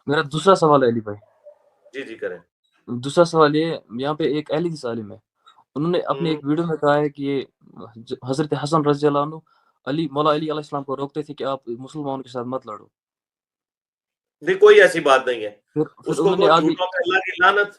میرا دوسرا سوال ہے علی بھائی. جی جی کریں. دوسرا سوال یہ یہاں پہ ایک اہل حدیث عالم ہے, انہوں نے اپنے ایک ویڈیو میں کہا ہے کہ یہ حضرت حسن رضی اللہ عنہ مولا علی علیہ السلام کو روکتے تھے کہ آپ مسلمانوں کے ساتھ مت لڑو. نہیں کوئی ایسی بات نہیں ہے. پھر اس کو انہوں نے آگے جھوٹوں پہ اللہ کی لعنت,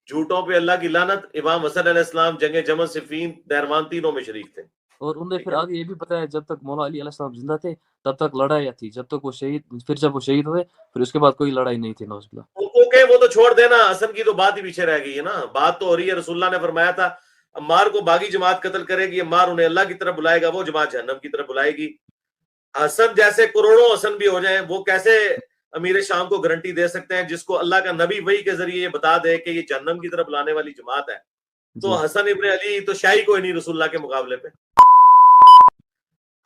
جھوٹوں پہ اللہ کی لعنت. امام حسن علیہ السلام جنگ جمل صفین نہروان تینوں میں شریک تھے. اور انہوں نے ٹھیک پھر ہے نا. آگے یہ بھی بتایا جب تک مولا علی علیہ السلام زندہ تھے تب تک لڑائیاں تھی, جب تک وہ شہید, پھر جب وہ شہید ہوئے پھر اس کے بعد کوئی لڑائی نہیں تھی. نوز باللہ. ان کو کہ وہ تو چھوڑ دینا, حسن کی تو بات ہی پیچھے رہ گئی ہے نا. بات تو ہو رہی ہے, رسول اللہ نے فرمایا تھا عمار کو باغی جماعت قتل کرے گی, عمار انہیں اللہ کی طرف بلائے گا, وہ جماعت جہنم کی طرف بلائے گی. حسن جیسے کروڑوں حسن بھی ہو جائیں, وہ کیسے امیر شام کو گارنٹی دے سکتے ہیں جس کو اللہ کا نبی وحی کے ذریعے یہ بتا دے کہ یہ جہنم کی طرف لانے والی جماعت ہے. تو جی حسن ابن علی تو شاہی کوئی نہیں رسول اللہ کے مقابلے پہ.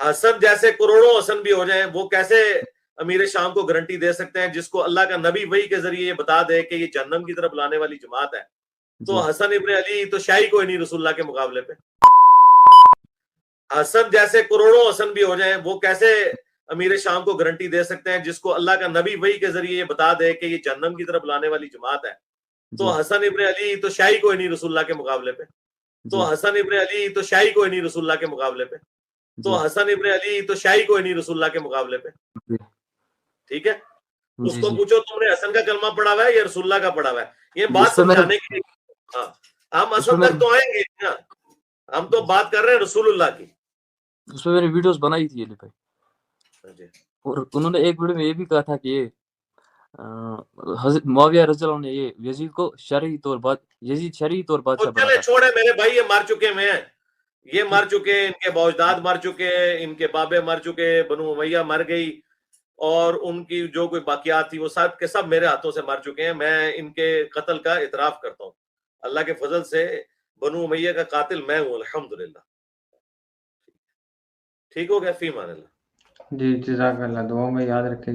حسن جیسے کروڑوں حسن بھی ہو جائیں, وہ کیسے امیر شام کو گارنٹی دے سکتے ہیں جس کو اللہ کا نبی وحی کے ذریعے یہ بتا دے کہ یہ جہنم کی طرف لانے والی جماعت ہے. تو جی حسن ابن علی تو شاہی کوئی نہیں رسول اللہ کے مقابلے پہ. حسن جیسے کروڑوں حسن بھی ہو جائیں, وہ کیسے امیر شام کو گارنٹی دے سکتے ہیں جس کو اللہ کا نبی وحی کے ذریعے یہ بتا دے کہ یہ جہنم کی طرف لانے والی جماعت ہے. جی تو حسن ابن علی تو شاہی کوئی نہیں رسول اللہ کے مقابلے پہ. جی تو حسن ابن علی تو شاہی کوئی نہیں رسول اللہ کے مقابلے پہ. تو جی حسن ابن علی تو شاہی کوئی نہیں رسول اللہ کے مقابلے پہ. جی ٹھیک ہے. اس جی کو جی پوچھو تم نے حسن کا کلمہ پڑھا ہوا ہے یا رسول اللہ کا پڑھا ہوا ہے, یہ اس بات پہ میں نے سمجھانے کے لیے. ہاں ہم اس پہ حسن میں تک تو آئیں گے نا, ہم تو بات کر رہے ہیں رسول اللہ کی. اس پہ میں نے ویڈیوز بنائی تھی علی بھائی, جی اور انہوں نے ایک ویڈیو میں یہ بھی کہا تھا کہ یہ حضرت معاویہ رضی اللہ عنہ نے یہ یزید کو شرعی طور یزید شرعی طور تو بادشاہ بنا چلے تھا. چھوڑے میرے بھائی, یہ مر چکے میں ہیں, یہ پھر مر چکے, ان کے باوجداد مر چکے, ان کے بابے مر چکے, بنو امیہ مر گئی, اور ان کی جو کوئی باقیات تھی وہ سب کے سب میرے ہاتھوں سے مر چکے ہیں. میں ان کے قتل کا اعتراف کرتا ہوں, اللہ کے فضل سے بنو امیہ کا قاتل میں ہوں الحمدللہ. ٹھیک ہو گیا, فی امان اللہ. جی جزاک اللہ, دعاؤں میں یاد رکھیں.